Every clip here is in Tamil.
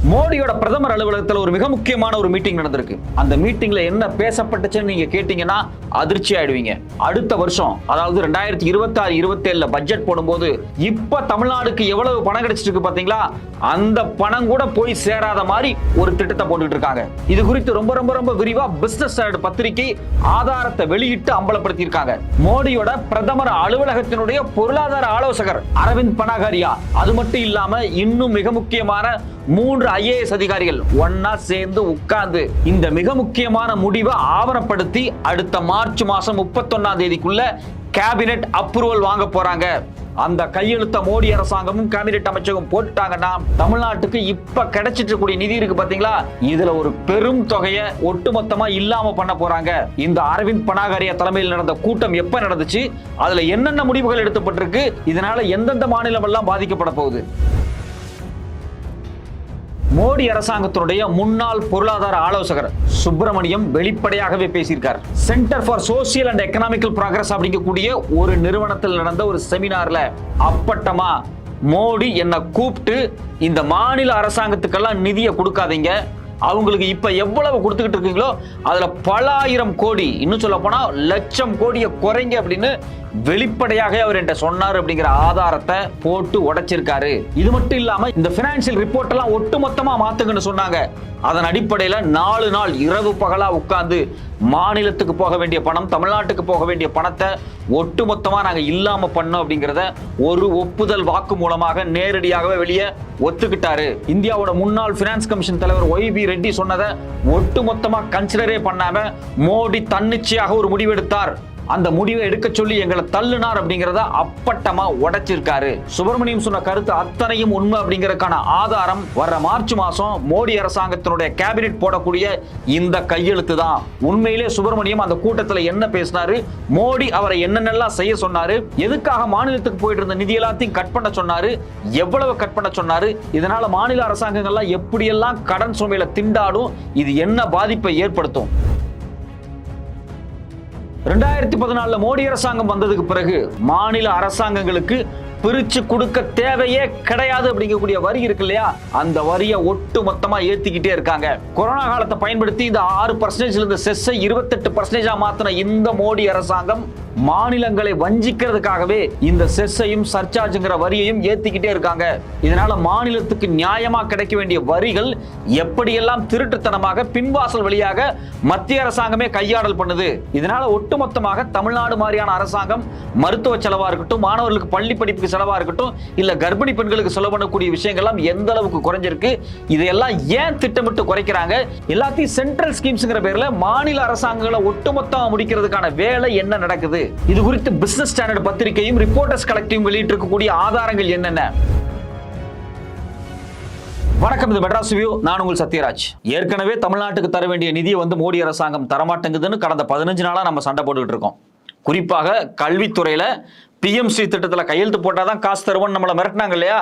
மோடியோட பிரதமர் அலுவலகத்தில் ஒரு மிக முக்கியமான ஒரு மீட்டிங் நடந்திருக்கு. அந்த மீட்டிங்ல என்ன பேசப்பட்டுச்சுன்னு நீங்க கேட்டீங்கன்னா அதிர்ச்சி ஆயிடுவீங்க. அடுத்த வருஷம் அதாவது 2026-27 பட்ஜெட் போடும்போது இப்ப தமிழ்நாடுக்கு எவ்வளவு பணம் கிடைச்சிட்டு இருக்கு பாத்தீங்களா, அந்த பணம் கூட போய் சேராத மாதிரி ஒரு திட்டத்தை போட்டுட்டு இருக்காங்க. இது குறித்து ரொம்ப ரொம்ப ரொம்ப விரிவா பிசினஸ் பத்திரிகை ஆதாரத்தை வெளியிட்டு அம்பலப்படுத்தி இருக்காங்க. மோடியோட பிரதமர் அலுவலகத்தினுடைய பொருளாதார ஆலோசகர் அரவிந்த் பனாகரியா, அது மட்டும் இல்லாம இன்னும் மிக முக்கியமான 3 IAS அதிகாரிகள் ஒன்னா சேர்ந்து உட்கார்ந்து இந்த மிக முக்கியமான முடிவை ஆவணப்படுத்தி அடுத்த மார்ச் மாசம் 31ஆம் தேதிக்குள்ள கேபினெட் அப்ரூவல் வாங்க போறாங்க. அந்த கையெழுத்த மோடி அரசாங்கமும் கேபினெட் அமைச்சகம் போட்டுட்டாங்கன்னா தமிழ்நாட்டுக்கு இப்ப கிடைச்சிட்டு இருக்கக்கூடிய நிதி இருக்கு பாத்தீங்களா, இதுல ஒரு பெரும் தொகையை ஒட்டுமொத்தமா இல்லாம பண்ண போறாங்க. இந்த அரவிந்த் பனாகரியா தலைமையில் நடந்த கூட்டம் எப்ப நடந்துச்சு, அதுல என்னென்ன முடிவுகள் எடுக்கப்பட்டிருக்கு, இதனால எந்தெந்த மாநிலம் எல்லாம் பாதிக்கப்பட போகுது. மோடி அரசாங்கத்தினுடைய முன்னாள் பொருளாதார ஆலோசகர் சுப்பிரமணியம் வெளிப்படையாகவே பேசியிருக்கார். Centre for social and economical progress அப்படிங்கக்கூடிய ஒரு நிறுவனத்தில் நடந்த ஒரு செமினார்ல அப்பட்டமா மோடி என்ன கூப்பிட்டு இந்த மாநில அரசாங்கத்துக்கெல்லாம் நிதியை கொடுக்காதீங்க, அவங்களுக்கு இப்ப எவ்வளவு கொடுத்துக்கிட்டு இருக்கீங்களோ அதுல பல ஆயிரம் கோடி, இன்னும் சொல்ல போனா லட்சம் கோடியை குறைங்க அப்படின்னு வெளிப்படையாக அவர் என்கிட்ட சொன்னார் அப்படிங்கிற ஆதாரத்தை போட்டு உடைச்சிருக்காரு. இது மட்டும் இல்லாம இந்த பினான்சியல் ரிப்போர்ட் எல்லாம் ஒட்டுமொத்தமா மாத்துங்கன்னு சொன்னாங்க. அதன் அடிப்படையில 4 நாள் இரவு பகலா உட்கார்ந்து மாநிலத்துக்கு போக வேண்டிய பணம், தமிழ்நாட்டுக்கு போக வேண்டிய பணத்தை ஒட்டுமொத்தமா நாங்க இல்லாம பண்ணோம் அப்படிங்கிறத ஒரு ஒப்புதல் வாக்கு மூலமாக நேரடியாகவே வெளியே ஒத்துக்கிட்டாரு. இந்தியாவோட முன்னாள் பினான்ஸ் கமிஷன் தலைவர் YB ரெட்டி சொன்னதை ஒட்டுமொத்தமா கன்சிடரே பண்ணாம மோடி தன்னிச்சையாக ஒரு முடிவெடுத்தார். அந்த முடிவை எடுக்க சொல்லி எங்களை தள்ளுனார் அப்படிங்கிறத அப்பட்டமா உடைச்சிருக்காரு. சுப்பிரமணியம் சொன்ன கருத்து அத்தனையும் உண்மை அப்படிங்கறதுக்கான ஆதாரம் வர்ற மார்ச் மாசம் மோடி அரசாங்கத்தினுடைய கேபினெட் போடக்கூடிய இந்த கையெழுத்து தான். உண்மையிலே சுப்பிரமணியம் அந்த கூட்டத்துல என்ன பேசினாரு, மோடி அவரை என்னென்னலாம் செய்ய சொன்னாரு, எதுக்காக மாநிலத்துக்கு போயிட்டு இருந்த நிதி எல்லாத்தையும் கட் பண்ண சொன்னாரு, எவ்வளவு கட் பண்ண சொன்னாரு, இதனால மாநில அரசாங்கங்கள்லாம் எப்படியெல்லாம் கடன் சுமையில திண்டாடும், இது என்ன பாதிப்பை ஏற்படுத்தும். 2014 மோடி அரசாங்கம் வந்ததுக்கு பிறகு மாநில அரசாங்கங்களுக்கு பிரிச்சு கொடுக்க தேவையே கிடையாது அப்படிங்கக்கூடிய வரி இருக்கு இல்லையா, அந்த வரியை ஒட்டு மொத்தமா ஏத்திக்கிட்டே இருக்காங்க. கொரோனா காலத்தை பயன்படுத்தி இந்த 6% இருந்து செஸ்ஸை 28% மாத்தின இந்த மோடி அரசாங்கம் மாநிலங்களை வஞ்சிக்கிறதுக்காகவே இந்த செஸ்ஸையும் சர்சார்ஜ்ங்கிற வரியையும் ஏத்திக்கிட்டே இருக்காங்க. இதனால மாநிலத்துக்கு நியாயமா கிடைக்க வேண்டிய வரிகள் எப்படியெல்லாம் திருட்டுத்தனமாக பின்வாசல் வழியாக மத்திய அரசாங்கமே கையாடல் பண்ணுது. இதனால ஒட்டுமொத்தமாக தமிழ்நாடு மாதிரியான அரசாங்கம் மருத்துவ செலவா இருக்கட்டும், மாணவர்களுக்கு பள்ளி படிப்புக்கு செலவா இருக்கட்டும், இல்ல கர்ப்பிணி பெண்களுக்கு செலவு பண்ணக்கூடிய விஷயங்கள்லாம் எந்த அளவுக்கு குறைஞ்சிருக்கு, இதையெல்லாம் ஏன் திட்டமிட்டு குறைக்கிறாங்க, எல்லாத்தையும் சென்ட்ரல் ஸ்கீம்ஸ்ங்கிற பேர்ல மாநில அரசாங்கங்களை ஒட்டுமொத்தமா முடிக்கிறதுக்கான வேலை என்ன நடக்குது, இது குறித்து பிசினஸ் ஸ்டாண்டர்ட் பத்திரிகையும் ரிப்போர்ட்டர்ஸ் கலெக்டிவ் வெளியிட்டிருக்கக்கூடிய ஆதாரங்கள் என்னென்ன. வணக்கம், இது மெட்ராஸ் வியூ. நான் உங்கள் சத்யராஜ். ஏற்கனவே தமிழ்நாட்டுக்கு தர வேண்டிய நிதியை மோடி அரசாங்கம் தரமாட்டேங்குதுன்னு கடந்த 15 நாளா நம்ம சண்டை போட்டுக்கிட்டு இருக்கோம். குறிப்பாக கல்வித்துறையில PMC திட்டத்தில் கையெழுத்து போட்டாதான் காசு தருவோம்னு நம்மளை மிரட்டினாங்க இல்லையா.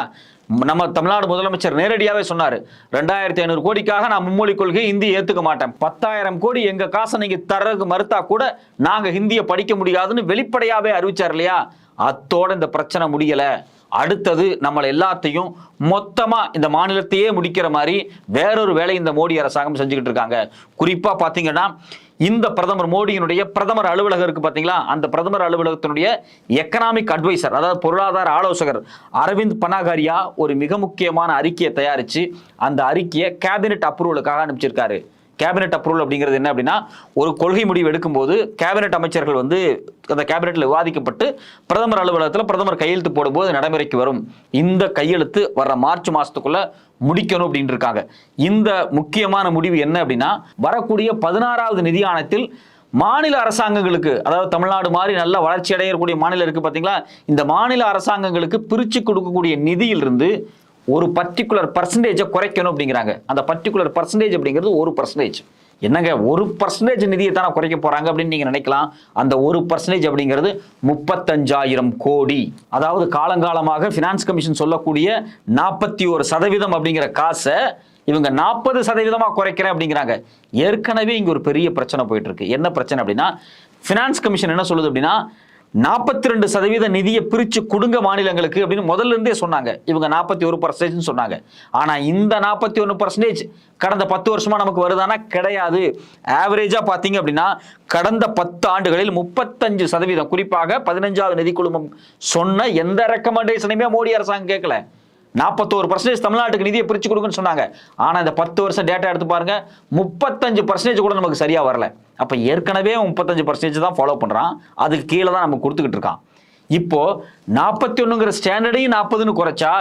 நம்ம தமிழ்நாடு முதலமைச்சர் நேரடியாவே சொன்னாரு, 2500 கோடிக்காக நான் மும்மொழி கொள்கை ஹிந்தி ஏத்துக்க மாட்டேன், 10,000 கோடி எங்க காசை நீங்க தரக்கு மறுத்தா கூட நாங்க ஹிந்தியை படிக்க முடியாதுன்னு வெளிப்படையாவே அறிவிச்சார் இல்லையா. அத்தோட இந்த பிரச்சனை முடியல. அடுத்தது நம்மளை எல்லாத்தையும் மொத்தமா இந்த மாநிலத்தையே முடிக்கிற மாதிரி வேறொரு வேலை இந்த மோடி அரசாங்கம் செஞ்சுக்கிட்டு இருக்காங்க. குறிப்பா பாத்தீங்கன்னா இந்த பிரதமர் மோடியினுடைய பிரதமர் அலுவலகம் இருக்கு பாத்தீங்களா, அந்த பிரதமர் அலுவலகத்தினுடைய எக்கனாமிக் அட்வைசர், அதாவது பொருளாதார ஆலோசகர் அரவிந்த் பனாகரியா ஒரு மிக முக்கியமான அறிக்கையை தயாரிச்சு அந்த அறிக்கையை கேபினெட் அப்ரூவலுக்காக அனுப்பிச்சிருக்காரு. கேபினெட் அப்ரூவல் அப்படிங்கிறது என்ன அப்படின்னா, ஒரு கொள்கை முடிவு எடுக்கும்போது கேபினெட் அமைச்சர்கள் அந்த கேபினெட்ல விவாதிக்கப்பட்டு பிரதமர் அலுவலகத்தில் பிரதமர் கையெழுத்து போடும்போது நடைமுறைக்கு வரும். இந்த கையெழுத்து வர்ற மார்ச் மாசத்துக்குள்ள முடிக்கணும் அப்படின்னு இருக்காங்க. இந்த முக்கியமான முடிவு என்ன அப்படின்னா, வரக்கூடிய 16வது நிதி ஆணையத்தில் மாநில அரசாங்கங்களுக்கு, அதாவது தமிழ்நாடு மாதிரி நல்ல வளர்ச்சி அடையக்கூடிய மாநிலம் இருக்கு பாத்தீங்களா, இந்த மாநில அரசாங்கங்களுக்கு பிரிச்சு கொடுக்கக்கூடிய நிதியிலிருந்து ஒரு பர்டிகுலர் பர்சன்டேஜை குறைக்கணும் அப்படிங்கிறாங்க. அந்த பர்டிகுலர் பர்சன்டேஜ் அப்படிங்கிறது 1%. என்னங்க 1% நிதியை தானே குறைக்க போறாங்க அப்படின்னு நீங்க நினைக்கலாம். அந்த 1% அப்படிங்கிறது 35,000 கோடி. அதாவது காலங்காலமாக பினான்ஸ் கமிஷன் சொல்லக்கூடிய 41% அப்படிங்கிற காசை இவங்க 40% குறைக்கிறேன் அப்படிங்கிறாங்க. ஏற்கனவே இங்க ஒரு பெரிய பிரச்சனை போயிட்டு இருக்கு. என்ன பிரச்சனை அப்படின்னா, பினான்ஸ் கமிஷன் என்ன சொல்லுது அப்படின்னா, 42% நிதியை பிரிச்சு கொடுங்க மாநிலங்களுக்கு அப்படின்னு முதல்ல இருந்தே சொன்னாங்க. இவங்க 41% சொன்னாங்க. ஆனா இந்த 41% கடந்த 10 வருஷமா நமக்கு வருதானா? கிடையாது. ஆவரேஜா பாத்தீங்க அப்படின்னா கடந்த 10 ஆண்டுகளில் 35%, குறிப்பாக 15வது நிதி குழுமம் சொன்ன எந்த ரெக்கமெண்டேஷனையுமே மோடி அரசாங்கம் கேட்கல. 41% தமிழ்நாட்டுக்கு நிதியை பிரிச்சு கொடுங்கன்னு சொன்னாங்க. ஆனா இந்த 10 வருஷம் டேட்டா எடுத்து பாருங்க, 35% கூட நமக்கு சரியா வரல. அப்ப ஏற்கனவே 35% தான் ஃபாலோ பண்றான், அதுக்கு கீழே தான் நம்ம கொடுத்துக்கிட்டு இருக்கான். இப்போ 41ங்கிற ஸ்டாண்டர்டையும் 40ன்னு குறைச்சா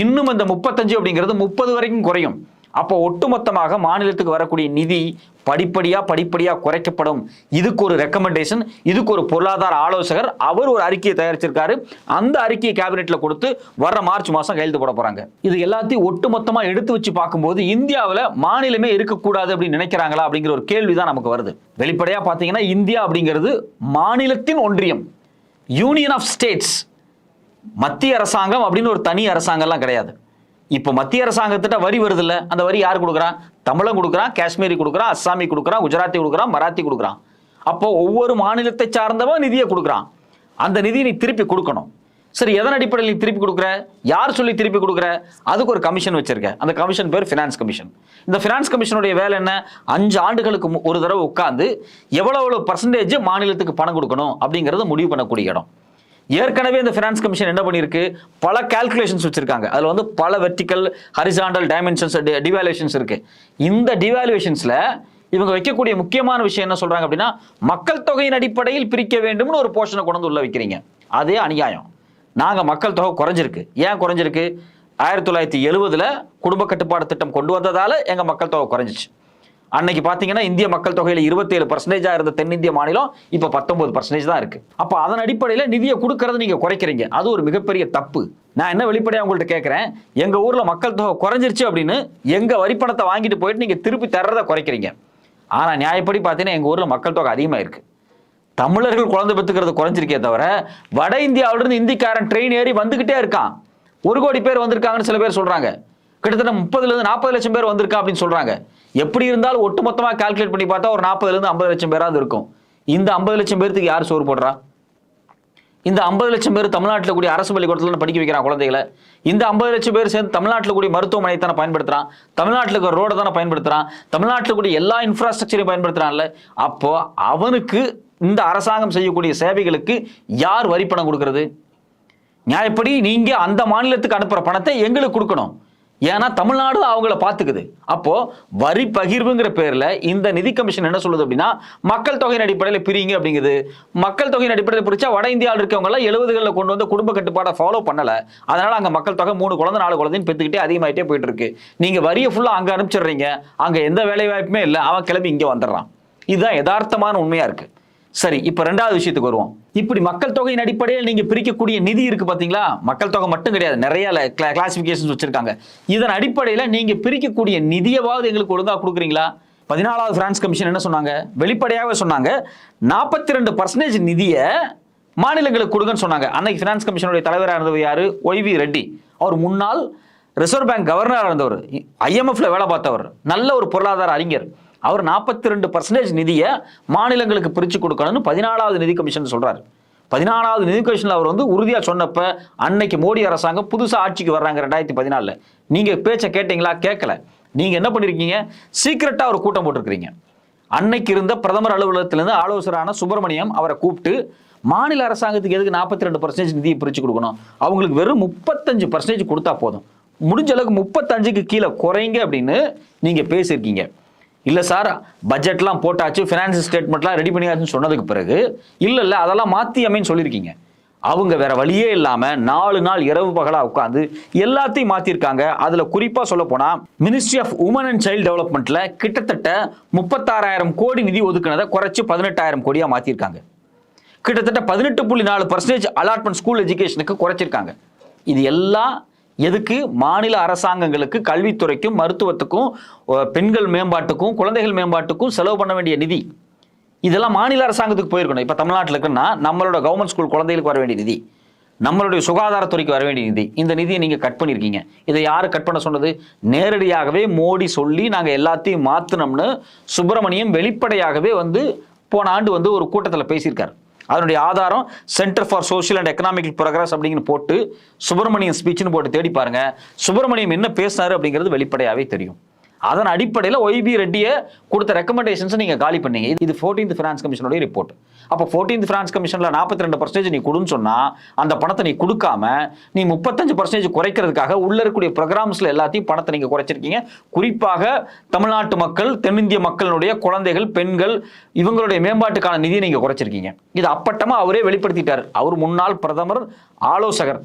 இன்னும் இந்த 35 அப்படிங்கிறது 30 வரைக்கும் குறையும். அப்போ ஒட்டுமொத்தமாக மாநிலத்துக்கு வரக்கூடிய நிதி படிப்படியா குறைக்கப்படும். இதுக்கு ஒரு ரெக்கமெண்டேஷன், இதுக்கு ஒரு பொருளாதார ஆலோசகர் அவர் ஒரு அறிக்கையை தயாரிச்சிருக்காரு. அந்த அறிக்கையை கேபினெட்ல கொடுத்து வர்ற மார்ச் மாசம் கையெழுத்து போட போறாங்க. இது எல்லாத்தையும் ஒட்டுமொத்தமா எடுத்து வச்சு பார்க்கும்போது இந்தியாவில் மாநிலமே இருக்கக்கூடாது அப்படின்னு நினைக்கிறாங்களா அப்படிங்கிற ஒரு கேள்விதான் நமக்கு வருது. வெளிப்படையா பாத்தீங்கன்னா இந்தியா அப்படிங்கிறது மாநிலத்தின் ஒன்றியம், யூனியன் ஆஃப் ஸ்டேட்ஸ். மத்திய அரசாங்கம் அப்படின்னு ஒரு தனி அரசாங்கம்லாம் கிடையாது. இப்போ மத்திய அரசாங்கத்திட்ட வரி வருது இல்ல, அந்த வரி யார் கொடுக்குறான்? தமிழன் கொடுக்குறான், காஷ்மீரி கொடுக்குறான், அஸ்ஸாமி கொடுக்குறான், குஜராத்தி கொடுக்குறான், மராத்தி கொடுக்குறான். அப்போ ஒவ்வொரு மாநிலத்தை சார்ந்தவன் நிதியை கொடுக்குறான். அந்த நிதியை நீ திருப்பி கொடுக்கணும். சரி, எதன் அடிப்படையில் நீ திருப்பி கொடுக்குற? யார் சொல்லி திருப்பி கொடுக்குற? அதுக்கு ஒரு கமிஷன் வச்சிருக்க. அந்த கமிஷன் பேர் ஃபினான்ஸ் கமிஷன். இந்த ஃபினான்ஸ் கமிஷனுடைய வேலை என்ன? 5 ஆண்டுகளுக்கு ஒரு தடவை உட்கார்ந்து எவ்வளவு பர்சன்டேஜ் மாநிலத்துக்கு பணம் கொடுக்கணும் அப்படிங்கறத முடிவு பண்ணக்கூடிய இடம். ஏற்கனவே இந்த ஃபினான்ஸ் கமிஷன் என்ன பண்ணிருக்கு? பல கால்குலேஷன்ஸ் வச்சிருக்காங்க. அதுல வந்து பல வெர்டிகல், ஹரிசாண்டல் டைமென்ஷன்ஸ், டிவாலுவேஷன்ஸ் இருக்கு. இந்த டிவாலுவேஷன்ஸ்ல இவங்க வைக்கக்கூடிய முக்கியமான விஷயம் என்ன சொல்றாங்க அப்படின்னா, மக்கள் தொகையின் அடிப்படையில் பிரிக்க வேண்டும்னு ஒரு போர்ஷனை கொண்டு வந்து உள்ள வைக்கிறீங்க. அதே அநியாயம். நாங்க மக்கள் தொகை குறைஞ்சிருக்கு. ஏன் குறைஞ்சிருக்கு? 1970ல குடும்ப கட்டுப்பாடு திட்டம் கொண்டு வந்ததால எங்க மக்கள் தொகை குறைஞ்சிச்சு. அன்னைக்கு பாத்தீங்கன்னா இந்திய மக்கள் தொகையில 27% இருந்த தென்னிந்திய மாநிலம் இப்ப 19% தான் இருக்கு. அப்ப அதன் அடிப்படையில நிதியை கொடுக்கறது நீங்க குறைக்கிறீங்க. அது ஒரு மிகப்பெரிய தப்பு. நான் என்ன வெளிப்படையா உங்கள்ட்ட கேட்கிறேன், எங்க ஊர்ல மக்கள் தொகை குறைஞ்சிருச்சு அப்படின்னு எங்க வரிப்பணத்தை வாங்கிட்டு போயிட்டு நீங்க திருப்பி தர்றதை குறைக்கிறீங்க. ஆனா நியாயப்படி பாத்தீங்கன்னா எங்க ஊர்ல மக்கள் தொகை அதிகமா இருக்கு. தமிழர்கள் குழந்தை பெற்றுக்கிறது குறைஞ்சிருக்கே தவிர வட இந்தியாவிலிருந்து இந்திக்காரன் ட்ரெயின் ஏறி வந்துகிட்டே இருக்கான். 1 கோடி பேர் வந்திருக்காங்கன்னு சில பேர் சொல்றாங்க. கிட்டத்தட்ட 30-40 லட்சம் பேர் வந்திருக்கா அப்படின்னு சொல்றாங்க. எப்படி இருந்தாலும் ஒட்டுமொத்தமா கால்குலேட் பண்ணி பார்த்தா ஒரு 40-50 லட்சம் பேராவது இருக்கும். இந்த 50 லட்சம் பேருக்கு யார் சோறு போடுறா? இந்த 50 லட்சம் பேர் தமிழ்நாட்டில் கூடிய அரசு பள்ளிக்கூடத்துல படிக்க வைக்கிறான் குழந்தைகளை. இந்த 50 லட்சம் பேர் சேர்ந்து தமிழ்நாட்டில் கூடிய மருத்துவமனை தானே பயன்படுத்துறான், தமிழ்நாட்டில் இருக்கிற ரோட தானே பயன்படுத்துறான், தமிழ்நாட்டில் கூடிய எல்லா இன்ஃப்ராஸ்ட்ரக்சரையும் பயன்படுத்துறான்ல. அப்போ அவனுக்கு இந்த அரசாங்கம் செய்யக்கூடிய சேவைகளுக்கு யார் வரி பணம் கொடுக்கிறது? நியாயப்படி நீங்க அந்த மாநிலத்துக்கு அனுப்புற பணத்தை எங்களுக்கு கொடுக்கணும். ஏன்னா தமிழ்நாடு அவங்கள பாத்துக்குது. அப்போ வரி பகிர்வுங்கிற பேர்ல இந்த நிதி கமிஷன் என்ன சொல்லுது அப்படின்னா, மக்கள் தொகையின் அடிப்படையில் பிரிங்க அப்படிங்குது. மக்கள் தொகையின் அடிப்படையில் பிரிச்சா வட இந்தியாவில் இருக்கவங்க எல்லாம் 70களில் கொண்டு வந்து குடும்ப கட்டுப்பாடை ஃபாலோ பண்ணல. அதனால அங்க மக்கள் தொகை 3 குழந்தை 4 குழந்தைன்னு பெற்றுக்கிட்டே அதிகமாயிட்டே போயிட்டு இருக்கு. நீங்க வரியை ஃபுல்லா அங்க அனுப்பிச்சிடுறீங்க, அங்க எந்த வேலை வாய்ப்புமே இல்லை, அவன் கிளம்பி இங்க வந்துடுறான். இதுதான் யதார்த்தமான உண்மையா இருக்கு. சரி, இப்ப 2வது விஷயத்துக்கு வருவோம். இப்படி மக்கள் தொகையின் அடிப்படையில் நீங்க பிரிக்கக்கூடிய நிதி இருக்கு பாத்தீங்களா? மக்கள் தொகை மட்டும் கிடையாது, நிறைய கிளாசிபிகேஷன்ஸ் வச்சிருக்காங்க. இதன் அடிப்படையில் நீங்க பிரிக்கக்கூடிய நிதியவாவது எங்களுக்கு ஒழுங்கா கொடுக்குறீங்களா? 14வது பிரான்ஸ் கமிஷன் என்ன சொன்னாங்க? வெளிப்படையாகவே சொன்னாங்க, 42% நிதியை மாநிலங்களுக்கு கொடுங்கன்னு சொன்னாங்க. அன்னைக்கு பினான்ஸ் கமிஷனுடைய தலைவராக இருந்தவர் யாரு? ஒய்வி ரெட்டி. அவர் முன்னாள் ரிசர்வ் பேங்க் கவர்னராக இருந்தவர், IMFல வேலை பார்த்தவர், நல்ல ஒரு பொருளாதார அறிஞர். அவர் 42% நிதியை மாநிலங்களுக்கு பிரிச்சு கொடுக்கணும்னு 14வது நிதி கமிஷன் சொல்றாரு. 14வது நிதி கமிஷன்ல அவர் வந்து உறுதியா சொன்னப்ப அன்னைக்கு மோடி அரசாங்கம் புதுசா ஆட்சிக்கு வர்றாங்க 2014. நீங்க பேச்ச கேட்டீங்களா? கேட்கல. நீங்க என்ன பண்ணிருக்கீங்க? சீக்கிரட்டா ஒரு கூட்டம் போட்டிருக்கீங்க. அன்னைக்கு இருந்த பிரதமர் அலுவலகத்திலிருந்து ஆலோசகரான சுப்பிரமணியம் அவரை கூப்பிட்டு, மாநில அரசாங்கத்துக்கு எதுக்கு 42% நிதியை பிரிச்சு கொடுக்கணும், அவங்களுக்கு வெறும் 35% கொடுத்தா போதும், முடிஞ்ச அளவுக்கு 35க்கு கீழே குறைங்க அப்படின்னு நீங்க பேசியிருக்கீங்க. இல்ல சார், பட்ஜெட்லாம் போட்டாச்சு, ஃபினான்ஸ் ஸ்டேட்மெண்ட்லாம் ரெடி பண்ணியாச்சுன்னு சொன்னதுக்கு பிறகு இல்ல அதெல்லாம் மாத்தி அமைன்னு சொல்லியிருக்கீங்க. அவங்க வேற வழியே இல்லாம 4 நாள் இரவு பகலா உட்கார்ந்து எல்லாத்தையும் மாத்திருக்காங்க. அதுல குறிப்பா சொல்ல போனா ministry of women and child டெவலப்மெண்ட்ல கிட்டத்தட்ட 36,000 கோடி நிதி ஒதுக்குனதை குறைச்சு 18,000 கோடியா மாத்திருக்காங்க. கிட்டத்தட்ட 18.4% அலாட்மெண்ட் ஸ்கூல் எஜுகேஷனுக்கு குறைச்சிருக்காங்க. இது எல்லாம் எதுக்கு? மாநில அரசாங்கங்களுக்கு கல்வித்துறைக்கும் மருத்துவத்துக்கும் பெண்கள் மேம்பாட்டுக்கும் குழந்தைகள் மேம்பாட்டுக்கும் செலவு பண்ண வேண்டிய நிதி. இதெல்லாம் மாநில அரசாங்கத்துக்கு போயிருக்கணும். இப்ப தமிழ்நாட்டில் இருக்குன்னா நம்மளோட கவர்மெண்ட் ஸ்கூல் குழந்தைகளுக்கு வர வேண்டிய நிதி, நம்மளுடைய சுகாதாரத்துறைக்கு வர வேண்டிய நிதி, இந்த நிதியை நீங்க கட் பண்ணிருக்கீங்க. இதை யாரு கட் பண்ண சொன்னது? நேரடியாகவே மோடி சொல்லி நாங்க எல்லாத்தையும் மாத்தினோம்னு சுப்பிரமணியம் வெளிப்படையாகவே வந்து போன ஆண்டு வந்து ஒரு கூட்டத்தில் பேசியிருக்காரு. அதனுடைய ஆதாரம் centre for social and economic progress அப்படிங்கிற போட்டு சுப்பிரமணியம் ஸ்பீச்னு போட்டு தேடி பாருங்க. சுப்பிரமணியம் என்ன பேசினாரு அப்படிங்கிறது வெளிப்படையாவே தெரியும். அதன் அடிப்படையில் ஒய்பி ரெட்டியை கொடுத்த ரெக்கமெண்டேஷன்ஸ் நீங்க காலி பண்ணீங்க. இது 14th ஃபினான்ஸ் கமிஷனுடைய ரிப்போர்ட். அப்போ 14th ஃபினான்ஸ் கமிஷன்ல 42% நீ கொடுன்னு சொன்னா அந்த பணத்தை நீ கொடுக்காம நீ 35% குறைக்கிறதுக்காக உள்ள இருக்கக்கூடிய ப்ரோக்ராம்ஸ்ல எல்லாத்தையும் பணத்தை நீங்க குறைச்சிருக்கீங்க. குறிப்பாக தமிழ்நாட்டு மக்கள், தென்னிந்திய மக்களுடைய குழந்தைகள், பெண்கள் இவங்களுடைய மேம்பாட்டுக்கான நிதியை நீங்க குறைச்சிருக்கீங்க. இது அப்பட்டமா அவரே வெளிப்படுத்திட்டார். அவர் முன்னாள் பிரதமர் ஆலோசகர்.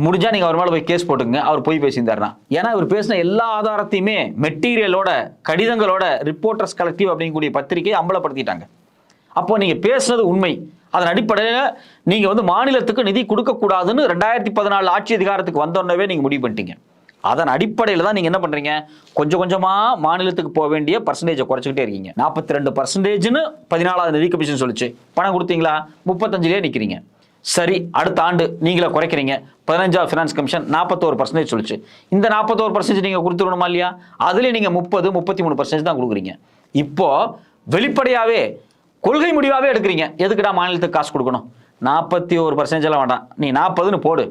முடிஞ்சா நீங்க அவர் மேல போய் கேஸ் போட்டுங்க, அவர் போய் பேசியிருந்தாருன்னா. ஏன்னா இவர் பேசின எல்லா ஆதாரத்தையுமே மெட்டீரியலோட, கடிதங்களோட ரிப்போர்ட்டர்ஸ் கலெக்டிவ் அப்படிங்கக்கூடிய பத்திரிகையை அம்பலப்படுத்திட்டாங்க. அப்போ நீங்க பேசுனது உண்மை. அதன் அடிப்படையில் நீங்க மாநிலத்துக்கு நிதி கொடுக்க கூடாதுன்னு 2014 ஆட்சி அதிகாரத்துக்கு வந்தோடனே நீங்க முடிவு பண்ணிட்டீங்க. அதன் அடிப்படையில் தான் நீங்க என்ன பண்றீங்க, கொஞ்சம் கொஞ்சமா மாநிலத்துக்கு போக வேண்டிய பர்சன்டேஜை குறைச்சிக்கிட்டே இருக்கீங்க. 42%ன்னு 14வது நிதி கமிஷன் சொல்லிச்சு. பணம் கொடுத்தீங்களா? 35லே நிக்கிறீங்க. சரி, அடுத்த ஆண்டு நீங்களே குறைக்கிறீங்க. 15வது ஃபினான்ஸ் கமிஷன் 41% சொல்லிச்சு. இந்த 41% நீங்க கொடுத்துடணுமா இல்லையா? அதுல நீங்க 33% தான் கொடுக்குறீங்க. இப்போ வெளிப்படையாவே கொள்கை முடிவாவே எடுக்கிறீங்க. எதுக்குடா மாநிலத்துக்கு காசு கொடுக்கணும்? 41% எல்லாம் வேண்டாம், நீ 40ன்னு போடு.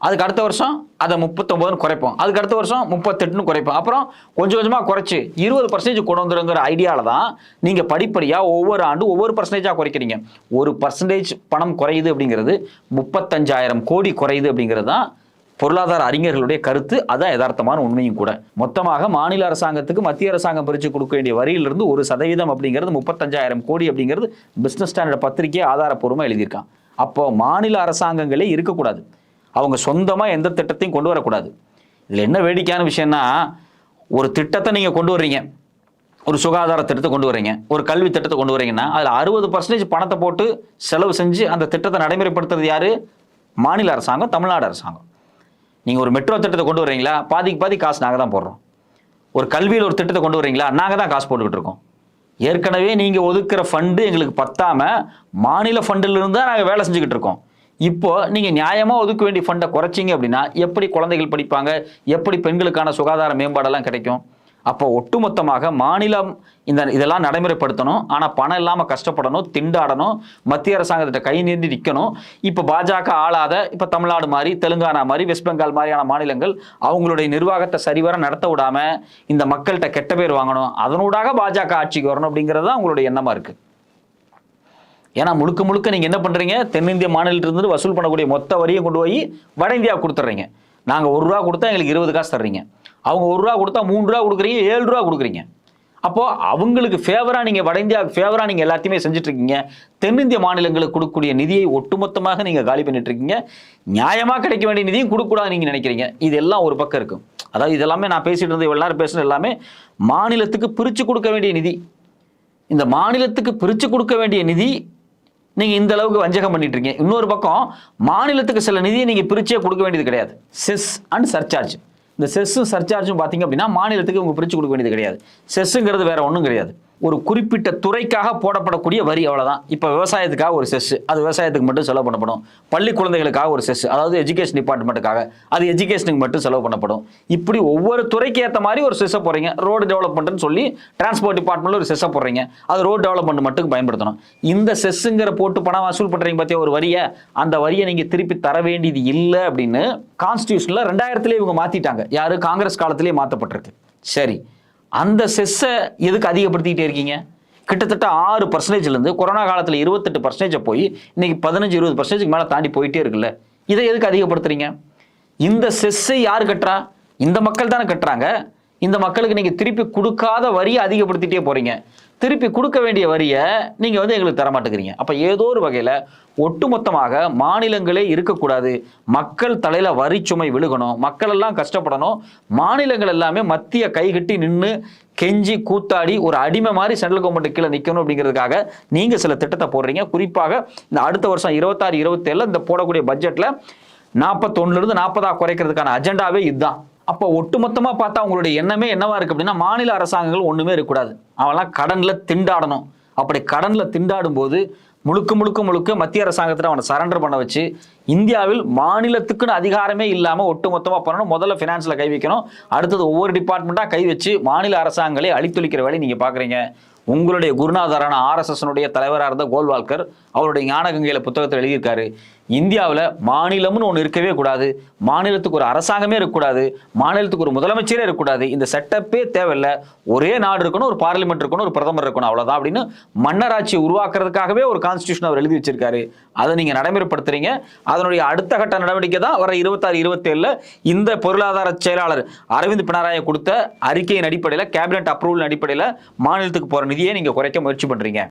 அதுக்கு அடுத்த வருஷம் அதை 39ன்னு குறைப்போம். அதுக்கு அடுத்த வருஷம் 38ன்னு குறைப்போம். அப்புறம் கொஞ்சம் கொஞ்சமாக குறைச்சி 20% கொண்டு வந்துருங்கிற ஐடியாவில் தான் நீங்கள் படிப்படியாக ஒவ்வொரு ஆண்டு ஒவ்வொரு பர்சன்டேஜாக குறைக்கிறீங்க. 1% பணம் குறையுது அப்படிங்கிறது 35,000 கோடி குறையுது அப்படிங்கிறது தான் பொருளாதார அறிஞர்களுடைய கருத்து. அதான் யதார்த்தமான உண்மையும் கூட. மொத்தமாக மாநில அரசாங்கத்துக்கு மத்திய அரசாங்கம் பிரித்து கொடுக்க வேண்டிய வரியிலிருந்து 1% அப்படிங்கிறது 35,000 கோடி அப்படிங்கிறது பிஸ்னஸ் ஸ்டாண்டர்ட் பத்திரிகையை ஆதாரப்பூர்வமாக எழுதியிருக்கான். அப்போ மாநில அரசாங்கங்களே இருக்கக்கூடாது, அவங்க சொந்தமாக எந்த திட்டத்தையும் கொண்டு வரக்கூடாது. இதில் என்ன வேடிக்கையான விஷயம்னா, ஒரு திட்டத்தை நீங்கள் கொண்டு வர்றீங்க, ஒரு சுகாதார திட்டத்தை கொண்டு வரீங்க, ஒரு கல்வி திட்டத்தை கொண்டு வரீங்கன்னா அதில் 60% பணத்தை போட்டு செலவு செஞ்சு அந்த திட்டத்தை நடைமுறைப்படுத்துறது யாரு? மாநில அரசாங்கம், தமிழ்நாடு அரசாங்கம். நீங்கள் ஒரு மெட்ரோ திட்டத்தை கொண்டு வரீங்களா, பாதிக்கு பாதி காசு நாங்கள் தான் போடுறோம். ஒரு கல்வியில் ஒரு திட்டத்தை கொண்டு வரீங்களா, நாங்கள் தான் காசு போட்டுக்கிட்டு இருக்கோம். ஏற்கனவே நீங்கள் ஒதுக்குற ஃபண்டு எங்களுக்கு பத்தாமல் மாநில ஃபண்டிலிருந்து தான் நாங்கள் வேலை செஞ்சுக்கிட்டு இருக்கோம். இப்போ நீங்கள் நியாயமாக ஒதுக்க வேண்டிய ஃபண்டை குறைச்சிங்க அப்படின்னா எப்படி குழந்தைகள் படிப்பாங்க, எப்படி பெண்களுக்கான சுகாதார மேம்பாடெல்லாம் கிடைக்கும்? அப்போ ஒட்டுமொத்தமாக மாநிலம் இதெல்லாம் நடைமுறைப்படுத்தணும். ஆனால் பணம் இல்லாமல் கஷ்டப்படணும், திண்டாடணும், மத்திய அரசாங்கத்திட்ட கை நீண்டி நிற்கணும். இப்போ பாஜக ஆளாத இப்போ தமிழ்நாடு மாதிரி, தெலுங்கானா மாதிரி, வெஸ்ட் பெங்கால் மாதிரியான மாநிலங்கள் அவங்களுடைய நிர்வாகத்தை சரிவர நடத்த விடாம இந்த மக்கள்கிட்ட கெட்ட பேர் வாங்கணும், அதனூடாக பாஜக ஆட்சிக்கு வரணும் அப்படிங்கிறது தான் உங்களுடைய எண்ணமாக இருக்குது. ஏன்னா முழுக்க முழுக்க நீங்கள் என்ன பண்ணுறீங்க, தென்னிந்திய மாநிலத்திலிருந்து வசூல் பண்ணக்கூடிய மொத்த வரியை கொண்டு போய் வட இந்தியாவுக்கு கொடுத்துட்றீங்க. நாங்கள் 1 ரூபா கொடுத்தா எங்களுக்கு 20 காசு தர்றீங்க, அவங்க 1 ரூபா கொடுத்தா 3 ரூபா கொடுக்குறீங்க, 7 ரூபா கொடுக்குறீங்க. அப்போது அவங்களுக்கு ஃபேவராக நீங்கள் வட இந்தியாவுக்கு ஃபேவராக நீங்கள் எல்லாத்தையுமே செஞ்சுட்ருக்கீங்க. தென்னிந்திய மாநிலங்களுக்கு கொடுக்கக்கூடிய நிதியை ஒட்டுமொத்தமாக நீங்கள் காலி பண்ணிட்டுருக்கீங்க. நியாயமாக கிடைக்க வேண்டிய நிதியும் கொடுக்கக்கூடாது நீங்கள் நினைக்கிறீங்க. இது எல்லாம் ஒரு பக்கம் இருக்கும். அதாவது இதெல்லாமே நான் பேசிகிட்டு இருந்தது, இவ்வளோ நேரம் பேசுனது எல்லாமே மாநிலத்துக்கு பிரித்து கொடுக்க வேண்டிய நிதி. இந்த மாநிலத்துக்கு பிரித்து கொடுக்க வேண்டிய நிதி நீங்கள் இந்த அளவுக்கு வஞ்சகம் பண்ணிட்டு இருக்கீங்க. இன்னொரு பக்கம் மாநிலத்துக்கு சில நிதியை நீங்கள் பிரிச்சே கொடுக்க வேண்டியது கிடையாது. Chess and surcharge. இந்த செஸ்ஸும் சர்சார்ஜும் பார்த்தீங்க அப்படின்னா மாநிலத்துக்கு உங்க பிரித்து கொடுக்க வேண்டியது கிடையாது. செஸ்ஸுங்கிறது வேற ஒன்றும் கிடையாது, ஒரு குறிப்பிட்ட துறைக்காக போடப்படக்கூடிய வரி, அவ்வளோதான். இப்போ விவசாயத்துக்காக ஒரு செஸ், அது விவசாயத்துக்கு மட்டும் செலவு பண்ணப்படும். பள்ளி குழந்தைகளுக்காக ஒரு செஸ், அதாவது எஜுகேஷன் டிபார்ட்மெண்ட்டுக்காக, அது எஜுகேஷனுக்கு மட்டும் செலவு பண்ணப்படும். இப்படி ஒவ்வொரு துறைக்கு ஏற்ற மாதிரி ஒரு செஸ்ஸை போடுறீங்க. ரோடு டெவலப்மெண்ட்னு சொல்லி டிரான்ஸ்போர்ட் டிபார்ட்மெண்ட்டில் ஒரு செஸ்ஸை போடுறீங்க, அது ரோடு டெவலப்மெண்ட் மட்டும் பயன்படுத்தணும். இந்த செஸ்ஸுங்கிற போட்டு பணம் வசூல் பண்ணுறீங்க பார்த்தியா ஒரு வரியை, அந்த வரியை நீங்கள் திருப்பி தர வேண்டியது இல்லை அப்படின்னு கான்ஸ்டியூஷனில் 2000 இவங்க மாற்றிட்டாங்க. யாரு? காங்கிரஸ் காலத்திலேயே மாற்றப்பட்டிருக்கு. சரி, அந்த செஸ்ஸை எதுக்கு அதிகப்படுத்திக்கிட்டே இருக்கீங்க? கிட்டத்தட்ட 6%லேருந்து கொரோனா காலத்தில் 28% போய் இன்னைக்கு 15-20% மேலே தாண்டி போயிட்டே இருக்குல்ல. இதை எதுக்கு அதிகப்படுத்துறீங்க? இந்த செஸ்ஸை யார் கட்டுறா? இந்த மக்கள் தானே கட்டுறாங்க. இந்த மக்களுக்கு நீங்கள் திருப்பி கொடுக்காத வரியை அதிகப்படுத்திட்டே போறீங்க. திருப்பி கொடுக்க வேண்டிய வரியை நீங்கள் எங்களுக்கு தரமாட்டேங்கிறீங்க. அப்போ ஏதோ ஒரு வகையில் ஒட்டுமொத்தமாக மாநிலங்களே இருக்கக்கூடாது, மக்கள் தலையில் வரி சுமை விழுகணும், மக்கள் எல்லாம் கஷ்டப்படணும், மாநிலங்கள் எல்லாமே மத்திய கைகட்டி நின்று கெஞ்சி கூத்தாடி ஒரு அடிமை மாதிரி சென்ட்ரல் கவர்மெண்ட் கீழே நிற்கணும் அப்படிங்கிறதுக்காக நீங்கள் சில திட்டத்தை போடுறீங்க. குறிப்பாக இந்த அடுத்த வருஷம் 26-27 இந்த போடக்கூடிய பட்ஜெட்டில் 41லேருந்து 40 குறைக்கிறதுக்கான அஜெண்டாவே இதுதான். அப்போ ஒட்டுமொத்தமாக பார்த்தா உங்களுடைய எண்ணமே என்னவா இருக்கு அப்படின்னா, மாநில அரசாங்கங்கள் ஒன்றுமே இருக்கக்கூடாது, அவெல்லாம் கடனில் திண்டாடணும். அப்படி கடனில் திண்டாடும் போது முழுக்க முழுக்க முழுக்க மத்திய அரசாங்கத்தில் அவனை சரண்டர் பண்ண வச்சு இந்தியாவில் மாநிலத்துக்குன்னு அதிகாரமே இல்லாமல் ஒட்டுமொத்தமாக பண்ணணும். முதல்ல ஃபினான்ஸில் கை வைக்கணும், அடுத்தது ஒவ்வொரு டிபார்ட்மெண்ட்டாக கை வச்சு மாநில அரசாங்கங்களை அழித்தொழிக்கிற வேலை நீங்கள் பார்க்குறீங்க. உங்களுடைய குருநாதரான ஆர்எஸ்எஸ்னுடைய தலைவராக இருந்த கோல்வால்கர் அவருடைய ஞானகங்கையில் புத்தகத்தில் எழுதியிருக்காரு, இந்தியாவில் மாநிலம்னு ஒன்று இருக்கவே கூடாது, மாநிலத்துக்கு ஒரு அரசாங்கமே இருக்கக்கூடாது, மாநிலத்துக்கு ஒரு முதலமைச்சரே இருக்கக்கூடாது, இந்த செட்டப்பே தேவையில்லை, ஒரே நாடு இருக்கணும், ஒரு பார்லிமெண்ட் இருக்கணும், ஒரு பிரதமர் இருக்கணும், அவ்வளோதான் அப்படின்னு மன்னராட்சியை உருவாக்குறதுக்காகவே ஒரு கான்ஸ்டியூஷன் அவர் எழுதி வச்சிருக்காரு. அதை நீங்கள் நடைமுறைப்படுத்துறீங்க. அதனுடைய அடுத்த கட்ட நடவடிக்கை தான் வர 26-27 இந்த பொருளாதார செயலாளர் அரவிந்த் பினராயி கொடுத்த அறிக்கையின் அடிப்படையில், கேபினெட் அப்ரூவல் அடிப்படையில் மாநிலத்துக்கு போகிற நிதியை நீங்கள் குறைக்க முயற்சி பண்ணுறீங்க.